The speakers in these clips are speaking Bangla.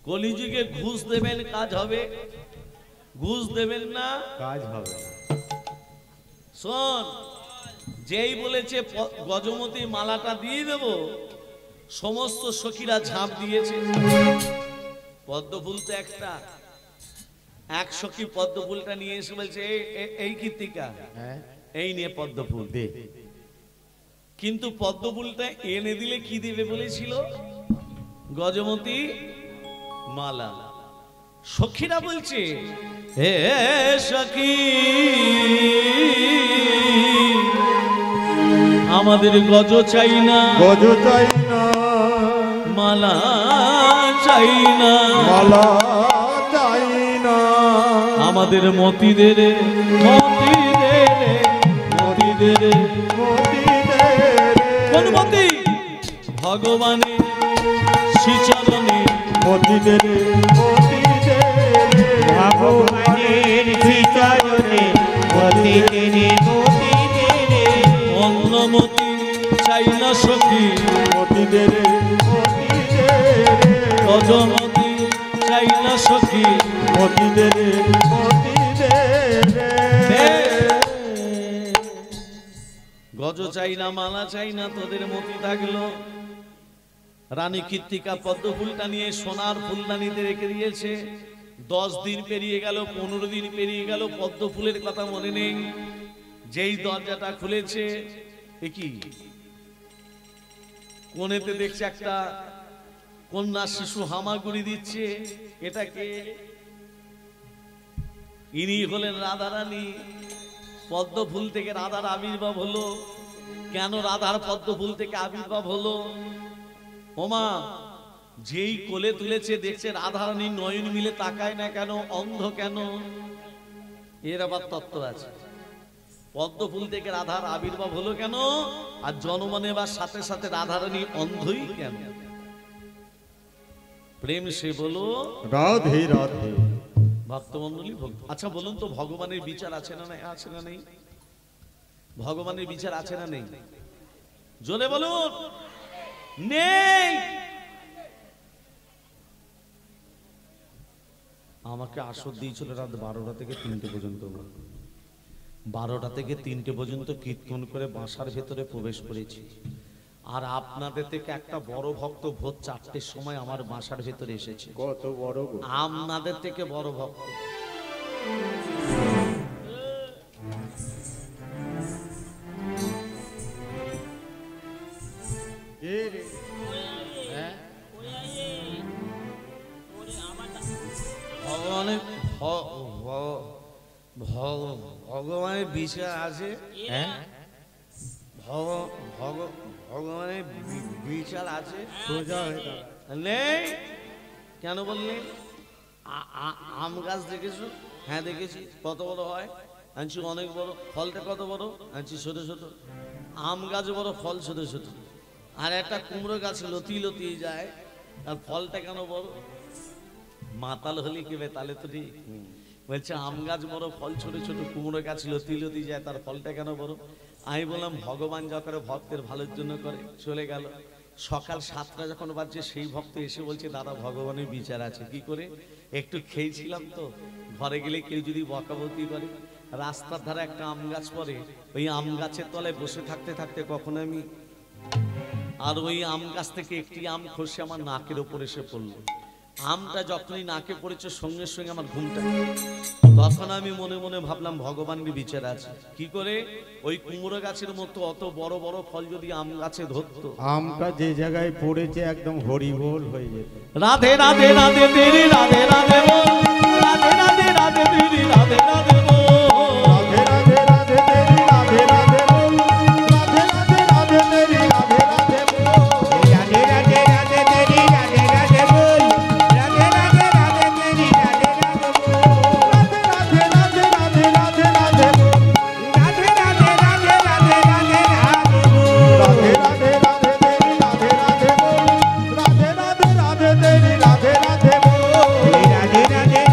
কলিযুগে ঘুষ দেবেন কাজ হবে, ঘুষ দেবেন না কাজ হবে। শোন, যেই বলেছে গজমতি মালাটা দিয়ে দেব, সমস্ত সখীরা ঝাঁপ দিয়েছে। পদ্মফুল তো একটা, এক সখী পদ্মফুলটা নিয়ে এসে বলছে এই কীর্তিকা, এই নিয়ে পদ্মফুল দে। কিন্তু পদ্মফুলটা এনে দিলে কি দেবে বলেছিল? গজমতি মালা। সখীরা বলছে হে সখী, আমাদের গজ চাই না, গজ চাই না, মালা চাই না, মালা চাই না, আমাদের মতি দে রে, মতি দে রে, মতি দে রে, মতি দে রে। কোন মতি? ভগবানের শ্রীচরণে মতি দে রে, মতি দে রে, ভগবানের শ্রীচরণে মতি দে রে, মতি দে রে। অন্নমতি চাই না সখী, মতি দে রে, মতি দে রে, গজমতি চাই না সখী, মতি দে রে, মতি দে রে। গজ চাই না, মালা চাই না, তোদের মতি থাকলো। রানী কীর্তিকা পদ্মফুলটা নিয়ে সোনার ফুলদানিতে রেখে দিয়েছে। 10 দিন পেরিয়ে গেল, 15 দিন পেরিয়ে গেল, পদ্মফুলের কথা মনে নেই। যেই দরজাটা খুলেছে, এ কি কোণেতে দেখছে একটা কন্যা শিশু হামাগুড়ি দিচ্ছে। এটাকে ইনি হলেন রাধারানী। পদ্মফুল থেকে রাধার আবির্ভাব হলো। কেন রাধার পদ্মফুল থেকে আবির্ভাব হলো? ওমা, যেই কোলে তুলেছে দেখছে রাধারানী নয়ন মিলে তাকায় না কেন, অন্ধ কেন? এর আবার তত্ত্ব আছে। পদ্মফুল থেকে রাধার আবির্ভাব হলো কেন, আর জন্ম নেবার সাথে সাথে রাধারানী অন্ধই কেন? প্রেম সে বলো রাধে রাধে। ভক্তমন্ডলী ভক্ত। আচ্ছা বলুন তো, ভগবানের বিচার আছে না? আছে না নেই? ভগবানের বিচার আছে না নেই? জোরে বলুন। নেই। আমাকে আসর দিয়েছিল রাত 12টা থেকে 3টে পর্যন্ত। 12টা থেকে 3টে পর্যন্ত কীর্তন করে বাসার ভেতরে প্রবেশ করেছি। আর আপনাদের থেকে একটা বড় ভক্ত ভোর 4টের সময় আমার বাসার ভেতরে এসেছে। কত বড় গো! আপনাদের থেকে বড় ভক্ত। ভগবানের বিচার আছে। ভগবানের বিচার আছে নেই? কেন বললি? আম গাছ দেখেছো? হ্যাঁ দেখেছি। কত বড় হয়? আনছি অনেক বড়। ফলটা কত বড়? আনছি ছোট ছোট। আম গাছ বড়, ফল ছোট ছোট। আর একটা কুমড়ো গাছ লতি লতি যায়, আর ফলটা কেন বড়? মাতাল হলি কেবে তাহলে তো ঠিক। বলছে আম গাছ বড়, ফল ছোট ছোট, কুমড়ো গাছ লতি লতি যায়, তার ফলটা কেন বড়? আমি বললাম ভগবান যা করে ভক্তের ভালোর জন্য করে। চলে গেল। সকাল 7টা যখন বাজছে, সেই ভক্ত এসে বলছে দাদা ভগবানের বিচার আছে। কি করে? একটু খেয়েছিলাম তো, ঘরে গেলে কেউ যদি বকাবকি করে। রাস্তার ধারে একটা আম গাছ পড়ে, ওই আম গাছের তলায় বসে থাকতে থাকতে কখন আমি, আর ওই আম গাছ থেকে একটি আম খসে আমার নাকের ওপর এসে পড়লো। আমটা যখনই নাকে পড়েছে, সঙ্গে সঙ্গে আমার ঘুমটা। তখন আমি মনে মনে ভাবলাম ভগবানের বিচার আছে। কি করে? ওই কুমড়ো গাছের মতো অত বড় বড় ফল যদি আম গাছে ধরতো, আমটা যে জায়গায় পড়েছে একদম হরিবোল হয়ে যেত। রাধে রাধে রাধে তেরি রাধে রাধে বল, রাধে রাধে রাধে তেরি রাধে রাধে বল, রাধে রাধে রাধে তেরি রাধে রাধে বল, রাধে রাধে রাধে তেরি রাধে রাধে বল, রাধে রাধে রাধে তেরি রাধে রাধে বল, রাধে রাধে রাধে তেরি রাধে রাধে বল, রাধে রাধে রাধে রাধে রাধে রাধে বল, রাধে রাধে রাধে রাধে রাধে রাধে বল, রাধে রাধে রাধে তেরি রাধে রাধে বল, রাধে রাধে রাধে তেরি রাধে রাধে বল, রাধে রাধে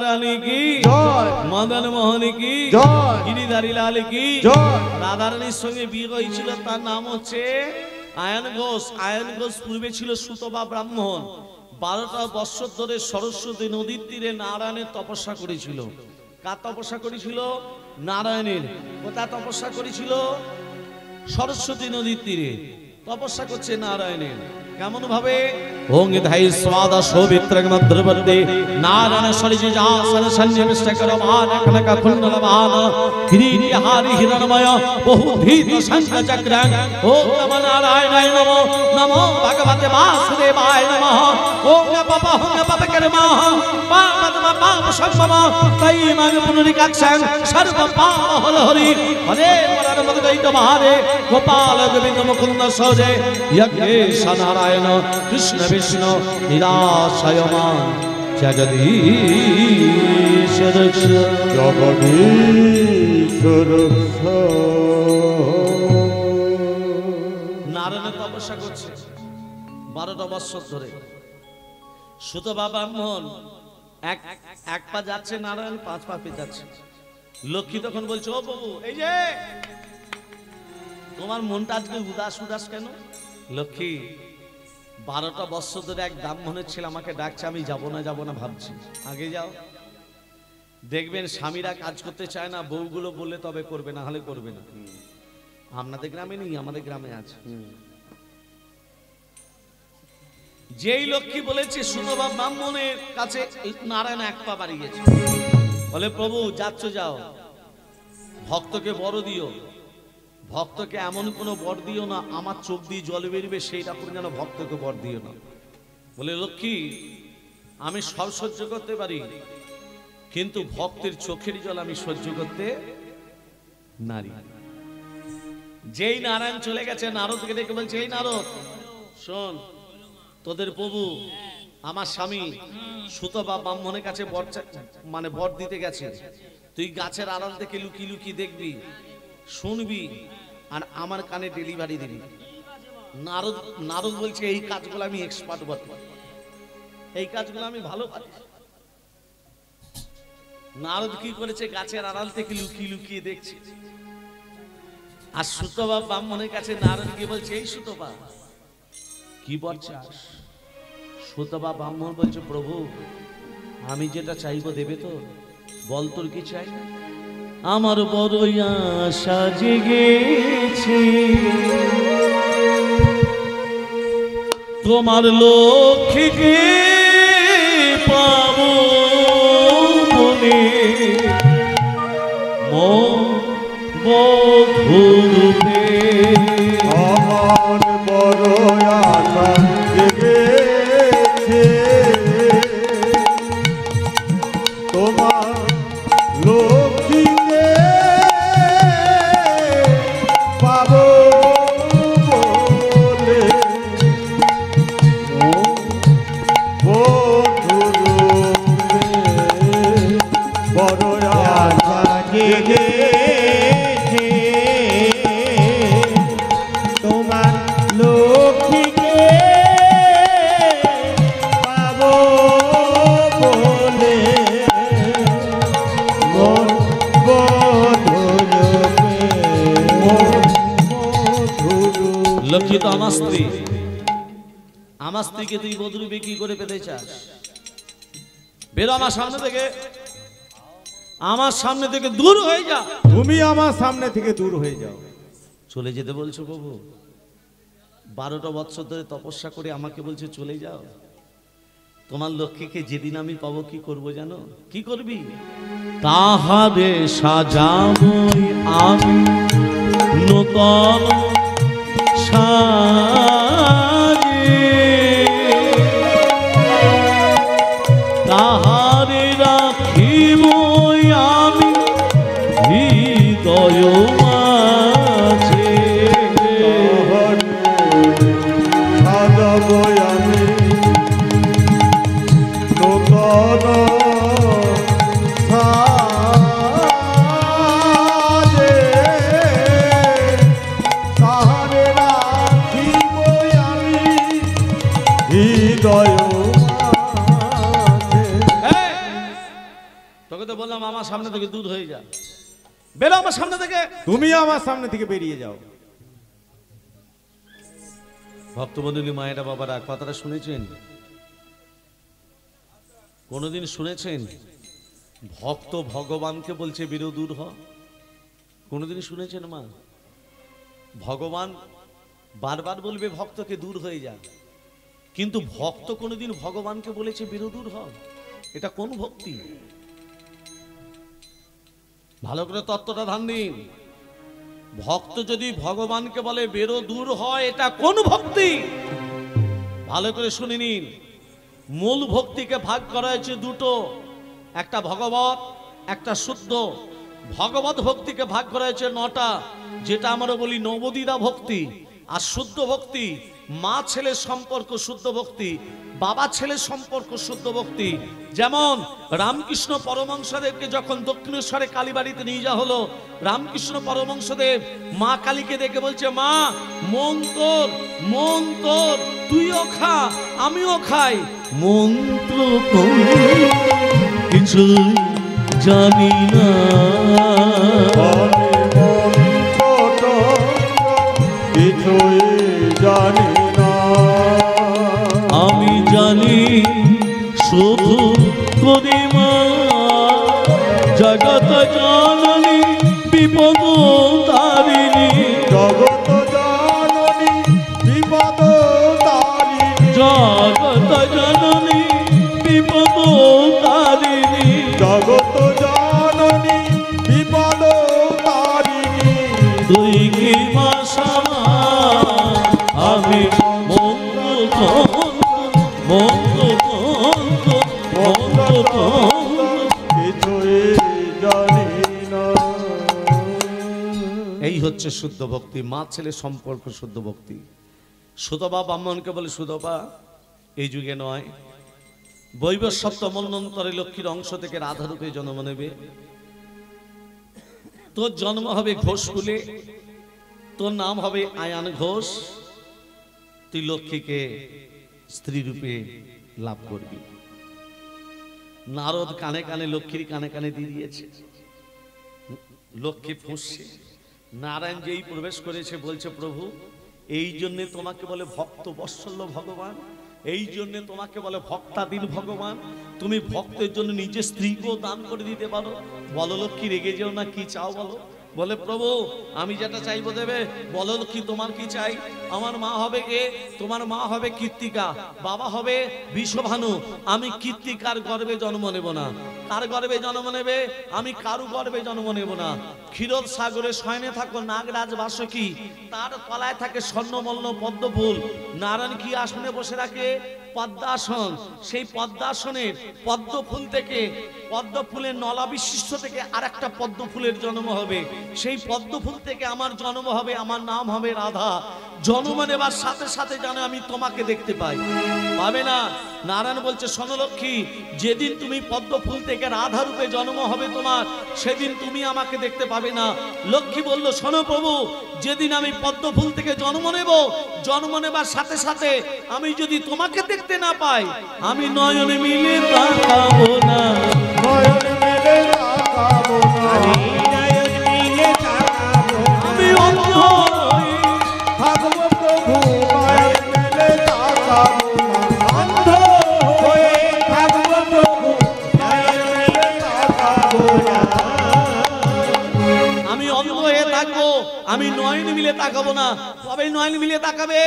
রানী কি জয়। মদন মোহন কি জয়। গিরিধারী লাল কি জয়। রাধারানীর সঙ্গে বিয়ে হয়েছিল, তার নাম হচ্ছে আয়ন ঘোষ। আয়ন ঘোষ পূর্বে ছিল সুতপা ব্রাহ্মণ। 12টা বৎসর ধরে সরস্বতী নদীর তীরে নারায়ণের তপস্যা করেছিল। কার তপস্যা করেছিল? নারায়ণের। কোথায় তপস্যা করেছিল? সরস্বতী নদীর তীরে তপস্যা করছে নারায়ণের। কেমন ভাবে? ওং ধাই স্বাদা সৌমিত্রং মদ্রবন্দে নারায়ণ সরিজি যাসন সন্নিবিষ্টকর মান কনক কুণ্ডল মান কিরীটি হারি হিরণময় বহুধীত শঙ্খ চক্রং। ওং নমঃ নারায়ণায় নমঃ নমো ভগবতে বাসুদেবায় নমঃ। ওং পাপহং পাপকর্মঃ পাপদম পাপ সম্ভব তৈ মগ পুনরিকাক্ষং সর্ব পাপ হল হরি হরে মরণ মদগৈত মহারে গোপাল গোবিন্দ মুকুন্দ সৌজে যজ্ঞেশ নারায়ণ কৃষ্ণ বিষ্ণু নিরাশয়মান জগদীশ রক্ষ। জগদীশ্বর নারায়ণের তপস্যা করছে 12টা বৎসর ধরে। সুতপা ব্রাহ্মণ এক পা যাচ্ছে, নারায়ণ 5 পা যাচ্ছে। লক্ষ্মী তখন বলছে, ও বাবু, এই যে তোমার মনটা আজকে উদাস উদাস কেন? লক্ষ্মী, 12টা বৎসর ধরে এক ব্রাহ্মণের ছেলে আমাকে ডাকছে, আমি যাব না ভাবছি। আগে যাও, দেখবেন স্বামীরা কাজ করতে চায় না, বউগুলো বললে তবে করবে, না হলে করবে না। আপনাদের গ্রামে নেই, আমাদের গ্রামে আছে। যেই লক্ষ্মী বলেছে সুতপা ব্রাহ্মণের কাছে, নারায়ণ 1 পা বাড়িয়েছে। বলে, প্রভু যাচ্ছ যাও, ভক্তকে বড় দিও, ভক্তকে এমন কোনো বর দিও না আমার চোখ দিয়ে জল বেরবে সেই রকম যেন ভক্তকে বর দিও না। বলে, লক্ষ্মী, আমি সব সহ্য করতে পারি, কিন্তু ভক্তের চোখের জল আমি সহ্য করতে নারি। যেই নারায়ণ চলে গেছে, নারদকে ডেকে বলছে, এই নারদ শোন, তোদের প্রভু আমার স্বামী সুতপা ব্রাহ্মণের কাছে বর দিতে গেছে। তুই গাছের আড়াল থেকে লুকিয়ে লুকিয়ে দেখবি, শুনবি, আর আমার কানে ডেলিভারি দিবি। নারদ বলছে, এই কাজগুলো আমি এক্সপার্ট বটে, এই কাজগুলো আমি ভালো পারি। নারদ কি করেছে? গাছের আড়াল থেকে লুকিয়ে লুকিয়ে দেখছে। আর সুতপা ব্রাহ্মণের কাছে নারদ কি বলছে, এই সুতপা কি বর চাস? সুতপা ব্রাহ্মণ বলছে, প্রভু আমি যেটা চাইবো দেবে তো? বল তোর কি চাই? আমার বড়ই আশা জেগেছে তোমার লক্ষ্মীকে পাবো বলে, বধূরূপে আমার বড় আশা জেগেছে তোমার লক্ষ্মীকে পাবো বলে, বধূরূপে বড় আশা জেগেছে তোমার লক্ষ্মীকে পাবো বলে, মন বধূরূপে লক্ষ্মী তো আমার স্ত্রী, আমার স্ত্রীকে তুই বধূরূপে কি করে পেতে চাস? বেরো আমার সামনে থেকে, আমার সামনে থেকে দূর হয়ে যা। তুমি আমার সামনে থেকে দূর হয়ে যাও। চলে যেতে বলছো প্রভু? 12টা বৎসর ধরে তপস্যা করে আমাকে বলছে চলে যাও। তোমার লক্ষ্মীকে যেদিন আমি পাবো কি করব জানো? কি করবি? তাহারে সাজাবই আমি নূতন সাজে, তাহারে রাখিব আমি হৃদয় মাঝে, সাজাবো আমি নূতন সাজে, তাহারে রাখিব আমি তোকে তো বললাম আমার সামনে থেকে দূর হয়ে যা, বেরো আমার সামনে থেকে। তুমি আমার সামনে থেকে বেরিয়ে যাও। ভক্তবন্ধু মায়েরা বাবারা কথাটা শুনেছেন? কোনোদিন শুনেছেন ভক্ত ভগবানকে বলছে বেরো দূর হ? কোনোদিন শুনেছেন মা? ভগবান বারবার বলবে ভক্তকে দূর হয়ে যা, কিন্তু ভক্ত কোনোদিন ভগবানকে বলেছে বেরো দূর হ? এটা কোন ভক্তি? ভালো করে তত্ত্বটা ধ্যান দিন। ভক্ত যদি ভগবানকে বলে বেরো দূর হয়, এটা কোন ভক্তি? ভালো করে শুনে নিন। মূল ভক্তিকে ভাগ করা হয়েছে দুটো, একটা ভগবত, একটা শুদ্ধ। ভগবত ভক্তিকে ভাগ করা হয়েছে 9টা, যেটা আমরা বলি নবদিদা ভক্তি। আর শুদ্ধ ভক্তি মা ছেলের সম্পর্ক শুদ্ধ ভক্তি, বাবা ছেলের সম্পর্ক শুদ্ধ ভক্তি। যেমন রামকৃষ্ণ পরমহংসদেবকে যখন দক্ষিণেশ্বরে কালীবাড়িতে নিয়ে যাওয়া হলো, রামকৃষ্ণ পরমহংসদেব মা কালীকে দেখে বলছে, মা মন তোর, তুইও খা আমিও খাই, মন্ত্র কিছু জানি না, কিছুই জানি না, আমি জানি শুধু করি মা জগত জননী বিপদ তারিণী, জগত জননী বিপদ তারিণী, জগত জননী বিপদ তারিণী, জগত জননী বিপদ তারিণী, তুই কি মা সমা আমি কিছুই জানি না। এই হচ্ছে শুদ্ধ ভক্তি, মা ছেলে সম্পর্ক শুদ্ধ ভক্তি। সুতপা ব্রাহ্মণকে বলে, সুতপা এই যুগে নয়, বৈবস্বত্ব মন্বন্তরে লক্ষ্মীর অংশ থেকে রাধারূপে জন্ম নেবে। তোর জন্ম হবে ঘোষকুলে, তোর নাম হবে আয়ান ঘোষ, তুই লক্ষ্মীকে স্ত্রী রূপে লাভ করবি। নারদ কানে কানে লক্ষ্মীর কানে কানে দিয়ে দিয়েছে, লক্ষ্মী ফুঁসছে। নারায়ণ যেই প্রবেশ করেছে বলছে, প্রভু এই জন্যে তোমাকে বলে ভক্ত বৎসল্য ভগবান, এই জন্য তোমাকে বলে ভক্তাধীন ভগবান। তুমি ভক্তের জন্য নিজের স্ত্রীকেও দান করে দিতে পারো। বলো লক্ষ্মী রেগে যেও না, কি চাও বলো? বলে, প্রভু আমি যেটা চাইবো দেবে। বলো লক্ষ্মী তোমার কি চাই? আমার মা হবে কে? তোমার মা হবে কীর্তিকা, বাবা হবে বিশ্বভানু। আমি কীর্তিকার গর্ভে জন্ম নেব না। কার গর্ভে জন্ম নেবে? আমি কারু গর্ভে জন্ম নেব না। ক্ষীরোদ সাগরে শয়নে থাকো নাগরাজ বাসকি, তার তলায় থাকে স্বর্ণমল্ল পদ্ম ফুল। নারায়ণ কি আসনে বসে রাখে? পদ্মাসন। সেই পদ্মাসনের পদ্ম ফুল থেকে, পদ্ম ফুলের নলা বিশিষ্ট থেকে আর একটা পদ্ম ফুলের জন্ম হবে। সেই পদ্ম ফুল থেকে আমার জন্ম হবে, আমার নাম হবে রাধা। জন্ম নেবার সাথে সাথে যেন আমি তোমাকে দেখতে পাই। পাবে না? নারায়ণ বলছে, শোনো লক্ষ্মী, যেদিন তুমি পদ্ম ফুল থেকে রাধা রূপে জন্ম হবে তোমার, সেদিন তুমি আমাকে দেখতে পাবে না। লক্ষ্মী বলল, শোনো প্রভু, যেদিন আমি পদ্ম ফুল থেকে জন্ম নেব, জন্ম নেবার সাথে সাথে আমি যদি তোমাকে দেখতে না পাই, আমি নয়নে মিলে তাকাবো না, নয়ন মেলে তাকাবো না, আমি অন্ধ হই। থাকবো প্রভু নয়ন মেলে তাকাবো না, অন্ধ হয়ে থাকবো প্রভু নয়ন মেলে তাকাবো না। আমি অন্ধ হয়ে থাকবো, আমি নয়ন মিলে তাকাবো না। তবে নয়ন মিলে তাকাবে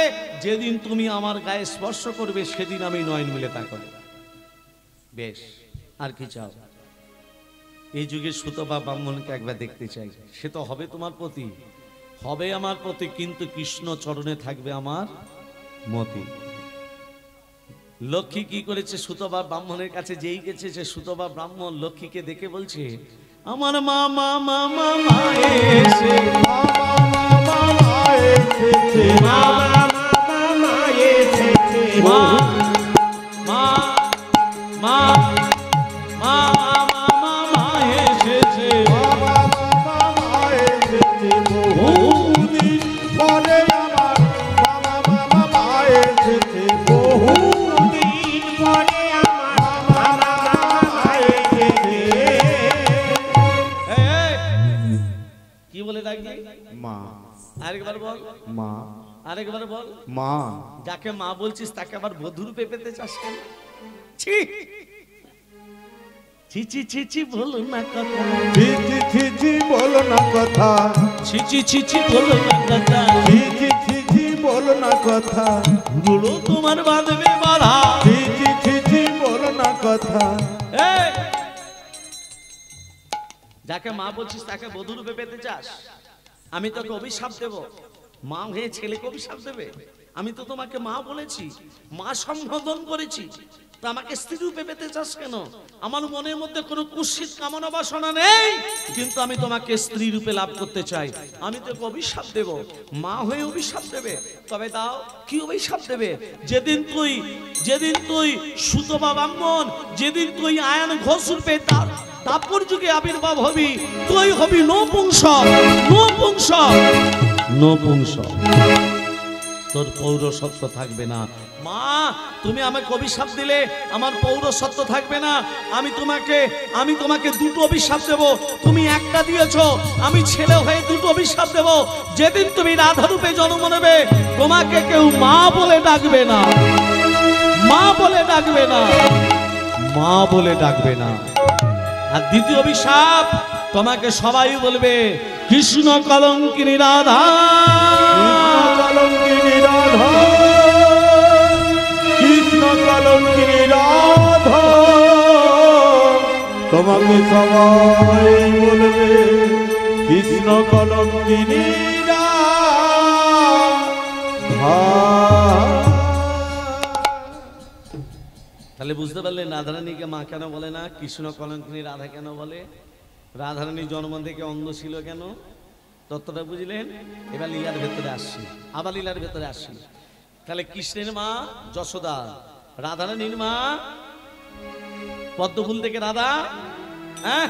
যেদিন তুমি আমার গায়ে স্পর্শ করবে, সেদিন আমি নয়ন মিলে তাকাবো। বেশ, আর কি চাও? এই যুগে সুতপা ব্রাহ্মণকে একবার দেখতে চাই। সে তো হবে তোমার প্রতি, হবে আমার প্রতি, কিন্তু কৃষ্ণ চরণে থাকবে আমার মতি। লক্ষ্মী কি করেছে? সুতপা ব্রাহ্মণের কাছে যেই গেছে, সে সুতপা ব্রাহ্মণ লক্ষ্মীকে দেখে বলছে, আমার মা মা মা মা মা এসে, মা মা মা মা মা মা মা এসেছে, বহুদিন পরে আমার মামা মামা মা এসেছে, বহুদিন পরে আমার মামা মামা এসেছে। মা আরেকবার বল, মা আরেকবার বল। মা। যাকে মা বলছিস তাকে আবার বধূ রূপে পেতে চাস কেন? ছি ছি ছি ছি ছি বলো না কথা, ছি ছি ছি ছি বলো না কথা, ছি ছি ছি ছি বলো না কথা, ছি ছি ছি ছি বলো না কথা, গুলো তোমার বাঁধবে বাধা। ছি ছি ছি ছি বলো না কথা। এই, যাকে মা বলছিস তাকে বধূ রূপে পেতে চাস? আমি তোকে অভিশাপ দেব, মা হয়ে ছেলেকে অভিশাপ দেবে? আমি তো তোমাকে মা বলেছি, মা সম্বোধন করেছি, তা আমাকে স্ত্রী রূপে পেতে চাস কেন? আমার মনের মধ্যে কোনো কুৎসিত কামনা বাসনা নেই, কিন্তু আমি তোমাকে স্ত্রী রূপে লাভ করতে চাই। আমি তোকে অভিশাপ দেব, মা হয়ে অভিশাপ দেবে। তবে দাও, কি অভিশাপ দেবে? যেদিন তুই সুতবা ব্রাহ্মণ, যেদিন তুই আয়ন ঘোষ রূপে তারপর যুগে আবির্ভাব হবি, তুই হবি নপুংসক। নপুংসক, নপুংসক, তোর পৌরসত্ব থাকবে না। মা, তুমি আমাকে অভিশাপ দিলে আমার পৌরসত্ব থাকবে না। আমি তোমাকে দুটো অভিশাপ দেব, তুমি একটা দিয়েছো, আমি ছেলে হয়ে দুটো অভিশাপ দেব। যেদিন তুমি রাধা রূপে জন্ম নেবে, তোমাকে কেউ মা বলে ডাকবে না, মা বলে ডাকবে না, মা বলে ডাকবে না। আর দ্বিতীয় অভিশাপ, তোমাকে সবাই বলবে কৃষ্ণ কলঙ্কিনী রাধা, কলঙ্কিনী রাধা, কৃষ্ণ কলঙ্কিনী রাধা, তোমাকে সবাই বলবে কৃষ্ণ কলঙ্কিনী রাধা। তাহলে বুঝতে পারলেন রাধারানীকে মা কেন বলে না, কৃষ্ণ কলঙ্কিনী রাধা কেন বলে? রাধারানী জন্ম থেকে অন্ধ ছিল কেন? তত্ত্বটা বুঝলেন? এবার লীলার ভেতরে আসছি, আবার লীলার ভেতরে আসছি। তাহলে কৃষ্ণের মা যশোদা, রাধারানীর মা পদ্মফুল থেকে রাধা। হ্যাঁ,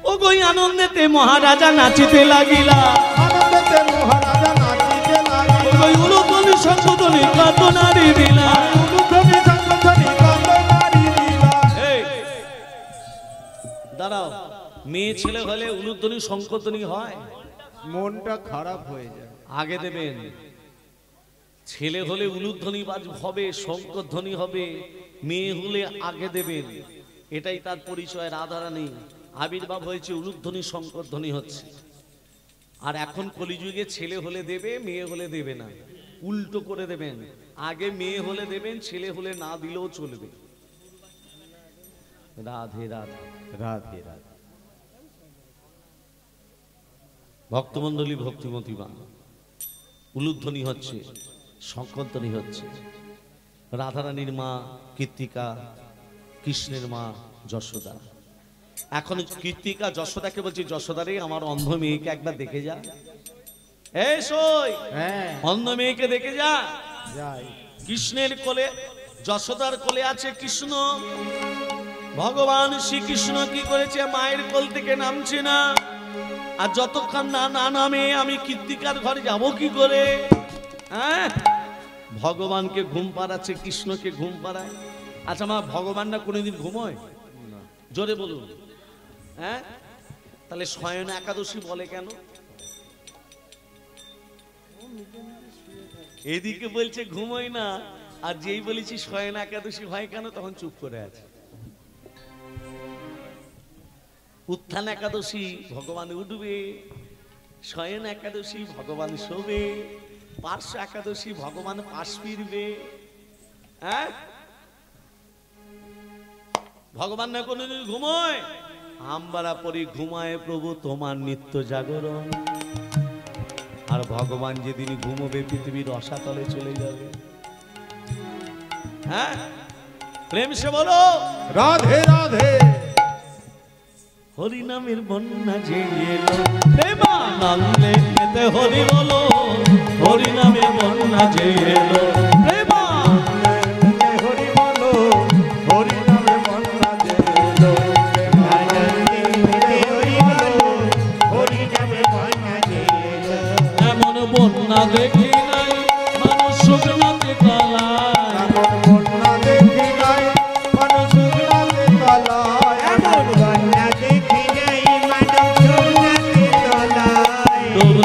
ও গই আনন্দেতে মহারাজা নাচিতে লাগিলা, আনন্দেতে মহারাজা নাচিতে লাগিলা, ও গই উলুধ্বনি শঙ্খধ্বনি কত নারী দিলা, উলুধ্বনি শঙ্খধ্বনি কত নারী দিলা। এই দাঁড়াও, মেয়ে ছেলে হলে উলুধ্বনি শঙ্খধ্বনি হয়? মনটা খারাপ হয়ে যায়। আগে দেবেন। ছেলে হলে উলুধ্বনি হবে, শঙ্খধ্বনি হবে, মেয়ে হলে আগে দেবেন। এটাই তার পরিচয়। রাধারানী আবির্ভাব হয়েছে, উলুধ্বনি শঙ্খধ্বনি হচ্ছে। আর এখন কলিযুগে ছেলে হলে দেবে, মেয়ে হলে দেবে না, উল্টো করে দেবেন। আগে মেয়ে হলে দেবেন, ছেলে হলে না দিলেও চলবে। রাধে রাধে, রাধে রাধে। ভক্তমন্ডলী, ভক্তিমতী মা, উলুধ্বনি হচ্ছে, শঙ্খধ্বনি হচ্ছে। রাধারানীর মা কীর্তিকা, কৃষ্ণের মা যশোদা। এখন কীর্তিকা যশোদাকে বলছি, যশোদা রে, আমার অন্ধ মেয়েকে একবার দেখে যা। এই সই, হ্যাঁ অন্ধ মেয়েকে দেখে যা। যাই। কৃষ্ণের কোলে, যশোদার কোলে আছে কৃষ্ণ। ভগবান শ্রীকৃষ্ণ কি করেছে, মায়ের কোল থেকে নামছে না। আর যতক্ষণ না না নামে আমি কীর্তিকার ঘরে যাব কি করে? হ্যাঁ, ভগবানকে ঘুম পাড়াচ্ছে, কৃষ্ণকে ঘুম পাড়ায়। আচ্ছা মা, ভগবান না কোনোদিন ঘুমোয়? জোরে বলুন। হ্যাঁ, তাহলে শয়ন একাদশী বলে কেন? এদিকে বলছে ঘুমোয় না, আর যেই বলেছি শয়ন একাদশী হয় কেন, তখন চুপ করে আছে। উত্থান একাদশী ভগবান উঠবে, শয়ন একাদশী ভগবান শোবে, পার্শ্ব একাদশী ভগবান পাশ ফিরবে। হ্যাঁ, ভগবান না কোনদিন ঘুমোয়? আমরা পরি ঘুমায় প্রভু তোমার নিত্য জাগরণ। আর ভগবান যেদিন ঘুমোবে পৃথিবীর রসাতলে চলে যাবে। হ্যাঁ, প্রেম সে বলো রাধে রাধে। হরি নামের বন্যা যে এলো, প্রেমানন্দে এতে হরি বলো। হরি নামের বন্যা যে এলো, প্রেমানন্দে হরি বলো। হরি নামে বন্যা যে এলো, প্রেমানন্দে হরি বলো। হরি নামে বন্যা যে এলো। এমন বন্যা দেখি নাই মানুষ শুকনাতে তলায়, এমন বন্যা দেখি নাই মানুষ শুকনাতে তলায়। এমন বন্যা দেখি নাই মানুষ শুকনাতে তলায়। ডোর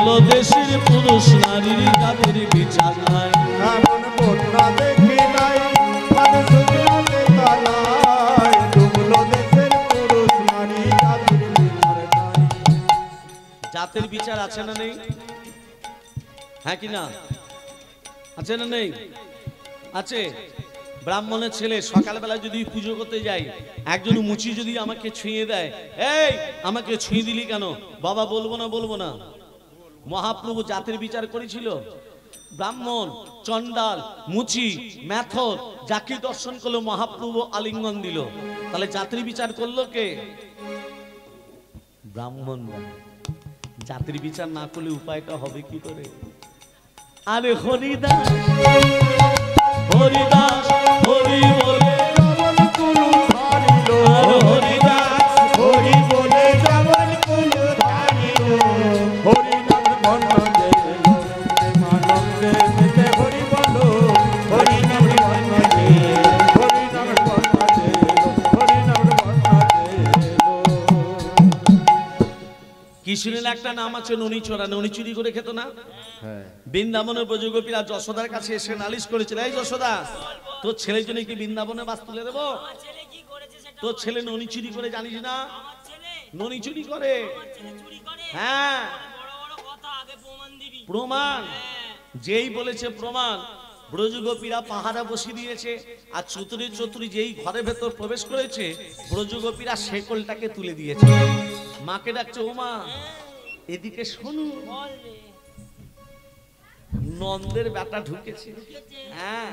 জাতের বিচার আছে না নেই? হ্যাঁ কি না? আছে না নেই? আছে। ব্রাহ্মণের ছেলে সকালবেলা যদি পুজো করতে যাই, একজন মুচি যদি আমাকে ছুঁয়ে দেয়, এই আমাকে ছুঁয়ে দিলি কেন? বাবা বলবো না, বলবো না। মহাপ্রভু জাতের বিচার করেছিল। ব্রাহ্মণ, চন্ডাল, মুচি, ম্যাথর যাকে দর্শন করলো মহাপ্রভু আলিঙ্গন দিল। তাহলে জাতির বিচার করলো কে? ব্রাহ্মণ। জাতির বিচার না করলে উপায়টা হবে কি করে? আরে হরিদাস হরিদাস হরি বলে যেমন কুলু ধারিল, হরিদাস হরি বলে যেমন কুলু ধারিল, হরি নাম বর্ণ জেলো, প্রেমানন্দে মেতে হরি বলো, হরি নাম বর্ণ জেলো, হরি নাম বর্ণ জেলো, হরি নাম বর্ণ জেলো। কৃষ্ণের একটা নাম আছে ননিচোরা। ননি চুরি করে খেত না? হ্যাঁ, বৃন্দাবনের ব্রজগোপীরা যশোদার কাছে এসে নালিশ করেছিল, এই যশোদা, তোর ছেলের জন্য কি বৃন্দাবনে বাস তুলে দেবো? আমার ছেলে কি করেছে সেটা তোর ছেলে ননি চুরি করে, জানিস না? আমার ছেলে ননি চুরি করে। আমার ছেলে চুরি করে হ্যাঁ, বড় বড় কথা আগে প্রমাণ দিবি প্রমাণ। হ্যাঁ যেই বলেছে প্রমাণ, ব্রজগোপীরা পাহারা বসিয়ে দিয়েছে। আর চতুরি চতুরি যেই ঘরের ভেতর প্রবেশ করেছে, ব্রজগোপীরা শেকলটাকে তুলে দিয়েছে। মাকে ডাকছে, ও মা এদিকে শোনো, বল রে নন্দের বেটা ঢুকেছে। হ্যাঁ,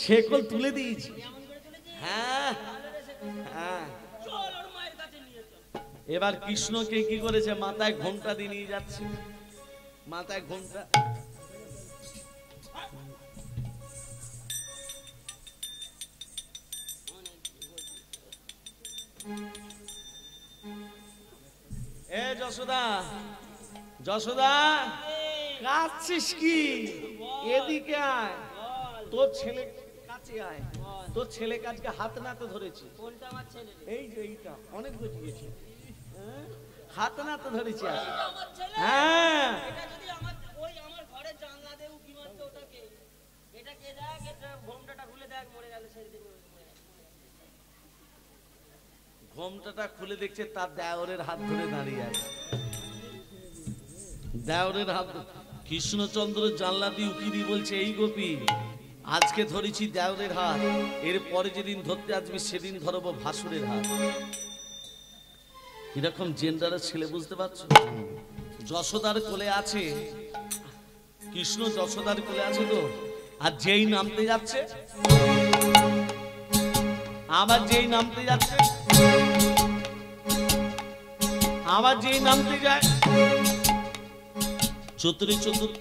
শেকল তুলে দিয়েছি। হ্যাঁ হ্যাঁ। চল ওর মায়ের কাছে নিয়ে চল এবার কৃষ্ণকে কি করেছে? মাথায় ঘোমটা দিয়ে নিয়ে যাচ্ছে। মাথায় ঘোমটা। এ যশোদা, যশোদা, কাঁদছিস কি? এদিকে আয়, তোর ছেলে কাছে আয়। তোর ছেলে কাজকে হাত নাতে ধরেছি। কোনটা আমার ছেলে রে? এই যে এইটা অনেক গজিয়েছে। হ্যাঁ? হাত নাতে ধরেছি আজ। আমার ছেলে হ্যাঁ, এটা যদি আমার ওই আমার ঘরের জানলা দিয়ে উকি মারতো ওটাকে এটা কে দেখ এটা ঘোমটাটা খুলে দেখ মরে গেল সেদিন ঘোমটাটা খুলে দেখছে তার দেওরের হাত ধরে দাঁড়িয়ে আছে। দেওরের হাত কৃষ্ণচন্দ্র জানলা দিয়ে উকি দিয়ে বলছে, এই গোপী, আজকে ধরেছি দেওরের হাত, এর পরে যেদিন ধরতে আসবি সেদিন ধরবো ভাসুরের হাত। এরকম জেন্ডারের ছেলে, বুঝতে পারছো? যশোদার কোলে আছে কৃষ্ণ, যশোদার কোলে আছে তো। আর যেই নামতে যাচ্ছে, আবার যেই নামতে যাচ্ছে, আবার যেই নামতে যায়, চতুরি চতুর্থ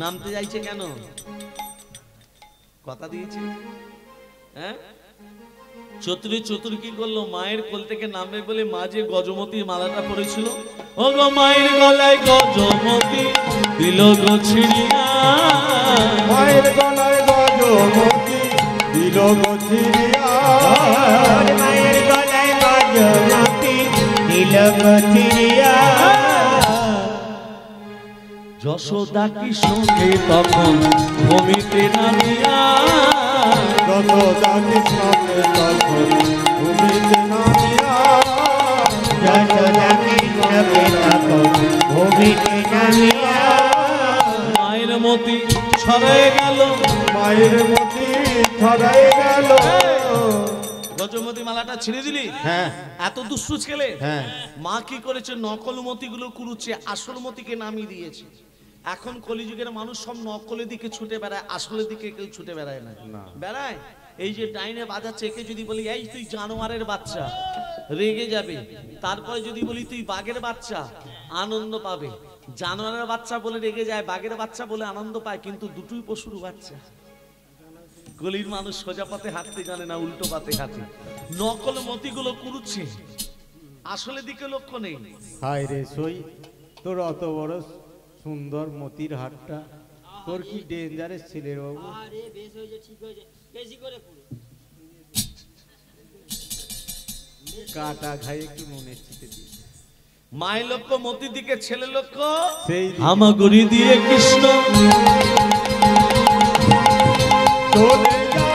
নামতে যাইছে কেন? কথা দিয়েছে। হ্যাঁ, চতুরি চতুর কি করলো? মায়ের কোল থেকে নামবে বলে মা যে গজমতির মালাটা পড়েছিল, ও গো মায়ের গলায় গজমতি দিল গো ছিড়িয়া, মায়ের গলায় গজমতি দিল গো ছিড়িয়া, ওর মায়ের গলায় গজমতি দিল গো ছিড়িয়া, যশোদা কৃষ্ণকে তখন ভূমিতে নামিয়া, যশোদা কৃষ্ণকে তখন ভূমিতে নামিয়া, যশোদা কৃষ্ণকে তখন ভূমিতে নামিয়া, মায়ের মতি ছড়ায় গেল, মায়ের মতি ছড়াই গেল। গজমতি মালাটা ছিঁড়ে দিলি। হ্যাঁ এত দুষ্টু ছেলে। হ্যাঁ, মা কি করেছে? নকল মতিগুলো কুড়ুচ্ছে, আসল মতিকে নামিয়ে দিয়েছে। এখন কলিযুগের মানুষ সব নকলের দিকে ছুটে বেড়ায়, আসলের দিকে কেউ ছুটে বেড়ায় না। না। বেড়ায় এই যে ডাইনে বাজাচ্ছে, একে যদি বলি এই তুই জানোয়ারের বাচ্চা, রেগে যাবে। তারপরে যদি বলি তুই বাঘের বাচ্চা, আনন্দ পাবে। জানোয়ারের বাচ্চা বলে রেগে যায়, বাঘের বাচ্চা বলে আনন্দ পায়, কিন্তু দুটোই পশুর বাচ্চা। গলির মানুষ সোজা পথে হাঁটতে জানে না, উল্টো পথে হাঁটে। নকল মতিগুলো কুড়ুচ্ছে, আসলে দিকে লক্ষ্য নেই। হায় রে সই, তোর অত বড় সুন্দর মতির হাটটা, তোর কি ডেঞ্জারেস ছেলে রে বাবু। আরে বেশ হয়েছে ঠিক হয়েছে বেশি করে পুরো কাটা খাই একটু নুনের ছিটে দিয়ে মায়ের লক্ষ্য মতির দিকে, ছেলে লক্ষ্য সেই হামাগুড়ি দিয়ে কৃষ্ণ চলে যায়,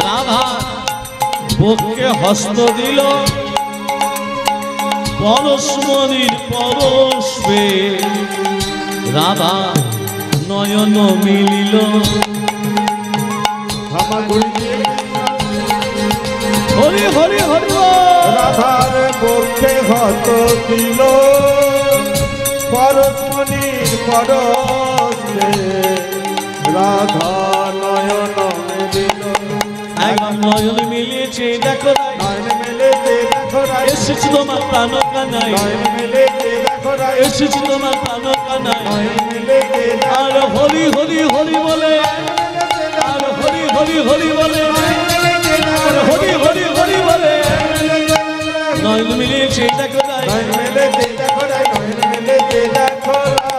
রাধা বক্ষে হস্ত দিল, পরশমণির পরশে রাধা নয়ন মিলিল। হরি হরি হরি রাধার বক্ষে হত দিল, পরশমণির পরশে রাধা নয়ন দিল। একবার নয়ন মিলিয়েছে দেখো, নয়ন মেলেছে দেখো রাই, এসেছি তোমার প্রাণ কানাই, নয়ন মেলেছে দেখো রাই, এসেছি তোমার প্রাণ কানাই। নয়ন মেলেছে আর হরি হরি হরি বলে, আর হরি হরি হরি বলে, আর হরি হরি হরি বলে নয়ন মিলিয়েছে দেখো রাই। নয়ন মেলেছে দেখো রাই, নয়ন মেলেছে দেখো রাই।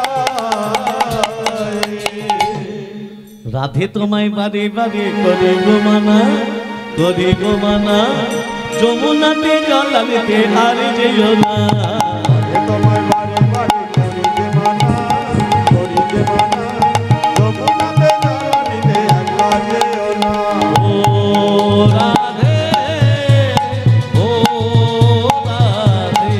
রাধে তোমায় বারে বারে করে গো মানা, করে গো মানা, যমুনাতে জল আনতে আর যেও না। এ তোমায় বারে বারে করি যে মানা, করি যে মানা, যমুনাতে জল আনিতে একলা যেও না। ও রাধে, ও রাধে,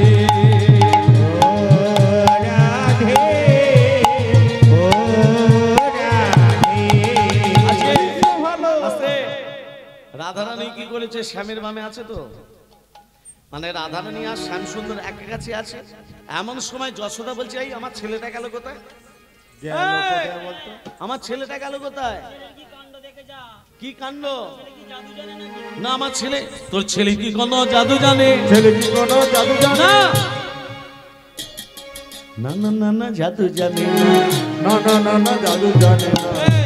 আস্তে। রাধারানী কি করেছে? শ্যামের বামে আছে তো, মানে রাধারানী আর শ্যাম সুন্দর এক কাছে আছে। এমন সময় যশোদা বলছে, এই আমার ছেলেটা গেল কোথায়? এই, আমার ছেলেটা গেল কোথায়? কি কাণ্ড দেখে যা, কি কাণ্ড? কি জাদু জানে নাকি? না আমার ছেলে, তোর ছেলে কি কোনো জাদু জানে? ছেলে কি কোনো জাদু জানে? না না না না না, জাদু জানে না। না না না না, জাদু জানে না। এই,